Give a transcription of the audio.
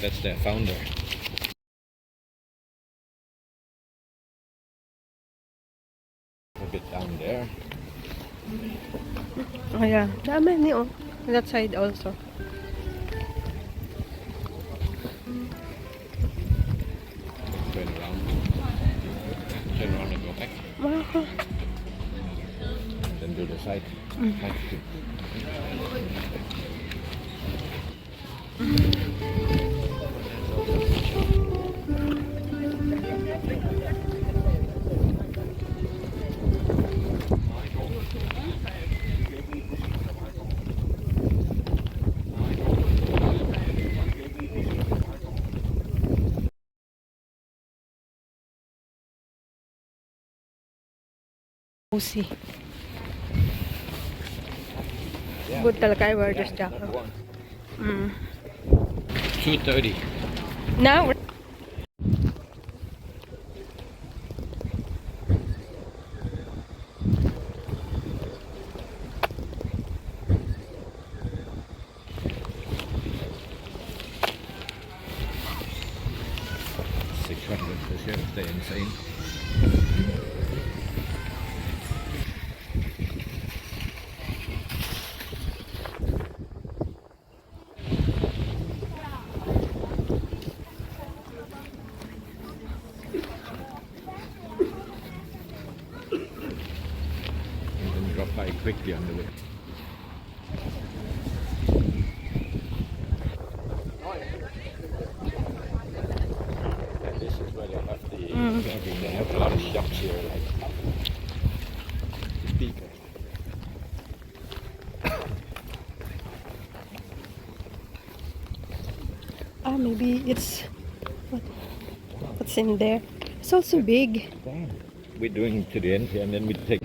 That's their founder. A bit down there. Oh yeah, dami oh. That side also. Turn around. Turn around and go back. Wow. Then do the side. Side too. Pussy. Good talaga I wear this jacket. 2:30. Now They're insane. And then drop by quickly on the way. This is where they have they have a lot of shops here, like speakers. maybe it's what's in there. It's also big. We're doing to the end here, and then we take